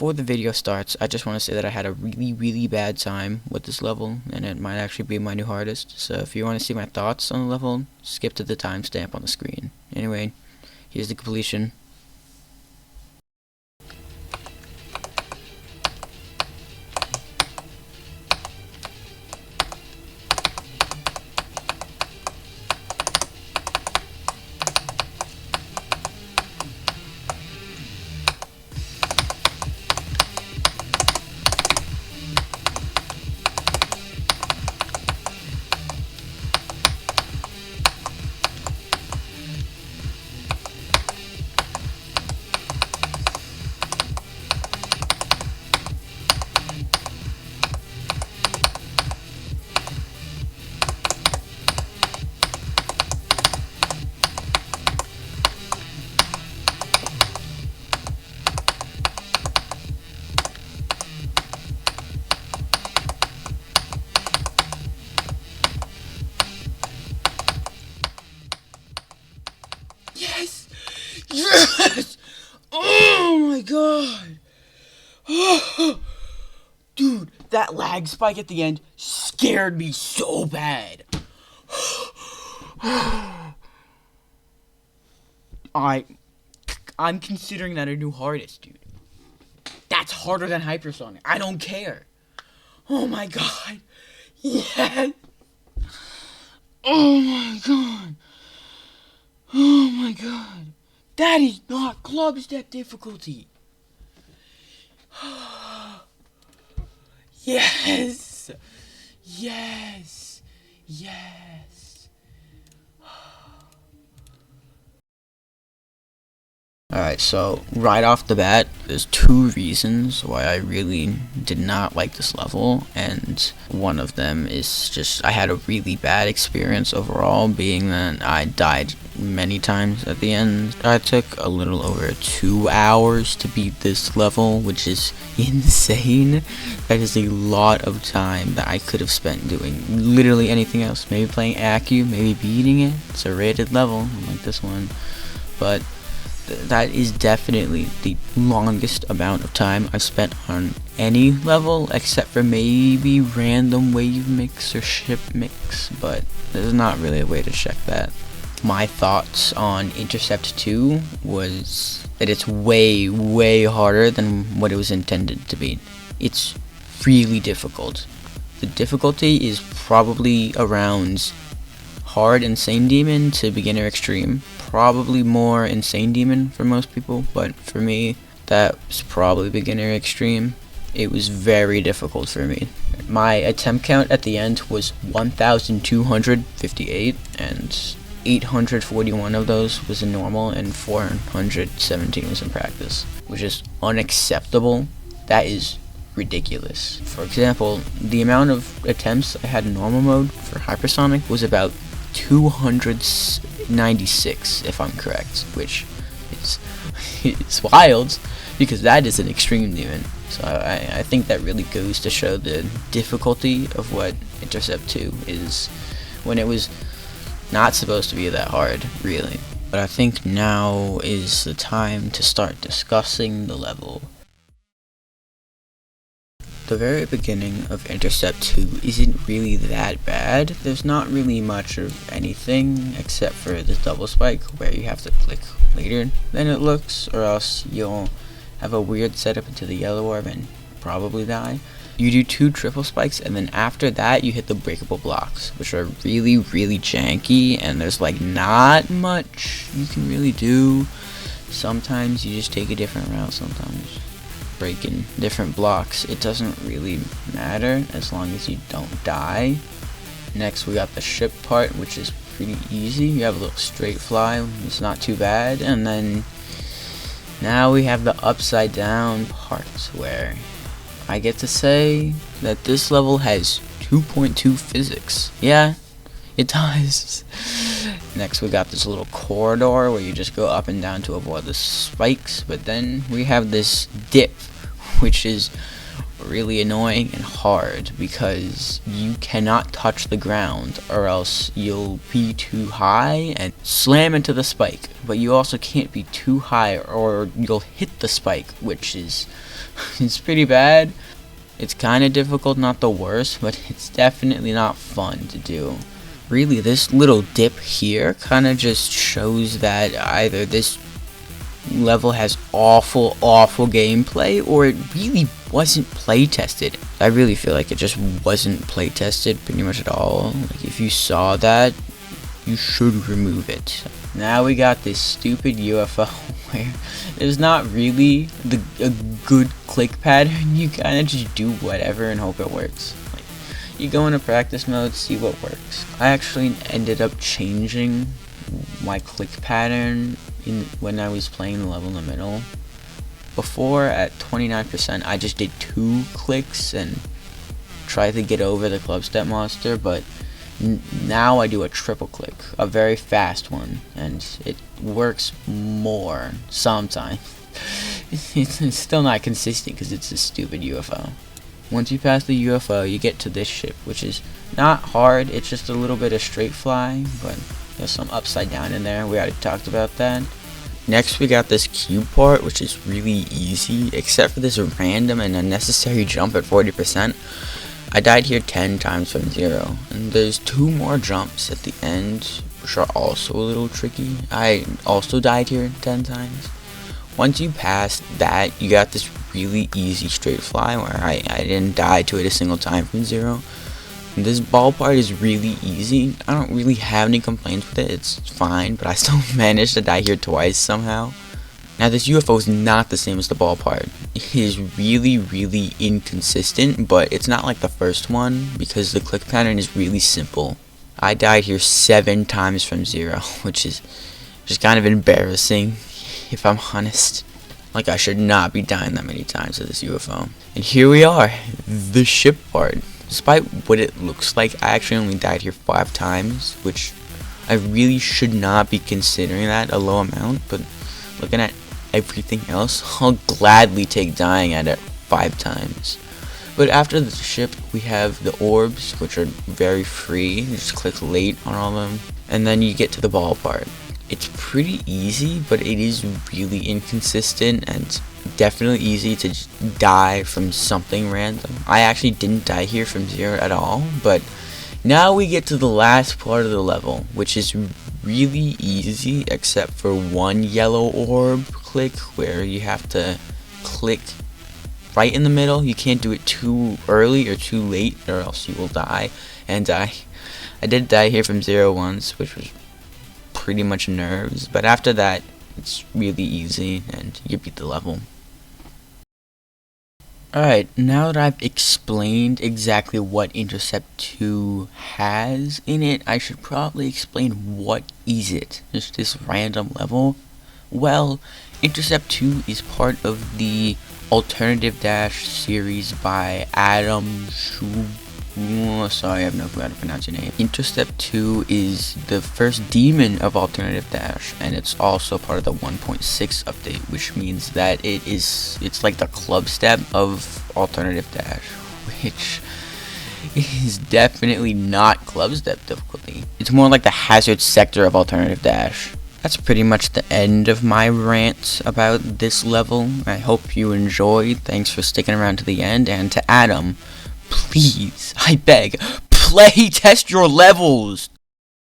before the video starts, I just want to say that I had a really bad time with this level, and it might actually be my new hardest. So if you want to see my thoughts on the level, skip to the timestamp on the screen. Anyway, here's the completion. Yes! Yes! Oh my god! Oh. Dude, that lag spike at the end scared me so bad. I'm considering that a new hardest, dude. That's harder than hypersonic. I don't care. Oh my god. Yes! Oh my god. Oh my god. That is not club step difficulty. Yes. Yes. Yes. Alright, so right off the bat, there's two reasons why I really did not like this level, and one of them is just I had a really bad experience overall, being that I died many times at the end. I took a little over 2 hours to beat this level, which is insane. That is a lot of time that I could have spent doing literally anything else. Maybe playing Accu, maybe beating it. It's a rated level, like this one, but that is definitely the longest amount of time I've spent on any level, except for maybe random wave mix or ship mix, but there's not really a way to check that. My thoughts on Intercept 2 was that it's way harder than what it was intended to be. It's really difficult. The difficulty is probably around hard Insane Demon to beginner extreme. Probably more Insane Demon for most people, but for me, that was probably beginner extreme. It was very difficult for me. My attempt count at the end was 1,258, and 841 of those was in normal, and 417 was in practice, which is unacceptable. That is ridiculous. For example, the amount of attempts I had in normal mode for hypersonic was about 296, if I'm correct, which is it's wild because that is an extreme demon. So I think that really goes to show the difficulty of what Intercept 2 is, when it was not supposed to be that hard, really. But I think now is the time to start discussing the level. The very beginning of Intercept 2 isn't really that bad. There's not really much of anything except for this double spike where you have to click later than it looks, or else you'll have a weird setup into the yellow orb and probably die. You do 2 triple spikes, and then after that you hit the breakable blocks, which are really janky, and there's like not much you can really do. Sometimes you just take a different route, sometimes breaking different blocks. It doesn't really matter as long as you don't die. Next we got the ship part, which is pretty easy. You have a little straight fly, it's not too bad. And then now we have the upside down part, where I get to say that this level has 2.2 physics. Yeah, it does. Next we got this little corridor where you just go up and down to avoid the spikes, but then we have this dip, which is really annoying and hard because you cannot touch the ground or else you'll be too high and slam into the spike, but you also can't be too high or you'll hit the spike, which is It's pretty bad. It's kind of difficult, not the worst, but it's definitely not fun to do. Really, this little dip here kind of just shows that either this level has awful gameplay, or it really wasn't play tested. I really feel like it just wasn't play tested pretty much at all. Like, if you saw that, you should remove it. Now we got this stupid UFO where there's not really a good click pattern. You kind of just do whatever and hope it works. Like, you go into practice mode, see what works. I actually ended up changing my click pattern when I was playing the level in the middle. Before, at 29%, I just did 2 clicks and tried to get over the club step monster, but now I do a triple click, a very fast one, and it works more sometimes. It's still not consistent because it's a stupid UFO. Once you pass the UFO, you get to this ship, which is not hard. It's just a little bit of straight fly, but there's some upside down in there. We already talked about that. Next, we got this cube part, which is really easy, except for this random and unnecessary jump at 40%. I died here 10 times from 0, and there's 2 more jumps at the end, which are also a little tricky. I also died here 10 times. Once you pass that, you got this really easy straight fly where I didn't die to it a single time from 0. And this ball part is really easy. I don't really have any complaints with it, it's fine, but I still managed to die here twice somehow. Now, this UFO is not the same as the ball part. It is really inconsistent, but it's not like the first one because the click pattern is really simple. I died here 7 times from 0, which is just kind of embarrassing, if I'm honest. Like, I should not be dying that many times to this UFO. And here we are, the ship part. Despite what it looks like, I actually only died here 5 times, which I really should not be considering that a low amount, but looking at everything else, I'll gladly take dying at it 5 times. But after the ship, we have the orbs, which are very free. You just click late on all of them, and then you get to the ball part. It's pretty easy, but it is really inconsistent and definitely easy to just die from something random. I actually didn't die here from 0 at all, but now we get to the last part of the level, which is really easy except for one yellow orb click where you have to click right in the middle. You can't do it too early or too late or else you will die. And I did die here from 0 once, which was pretty much nerves, but after that it's really easy and you beat the level. Alright, now that I've explained exactly what Intercept 2 has in it, I should probably explain what is it. Just this random level? Well, Intercept 2 is part of the Alternative Dash series by adammeshulam. Sorry, I have no clue how to pronounce your name. Intercept 2 is the first demon of Alternative Dash, and it's also part of the 1.6 update, which means that it's like the club step of Alternative Dash, which is definitely not club step difficulty. It's more like the hazard sector of Alternative Dash. That's pretty much the end of my rant about this level. I hope you enjoyed. Thanks for sticking around to the end, and to Adam, please, I beg, play test your levels!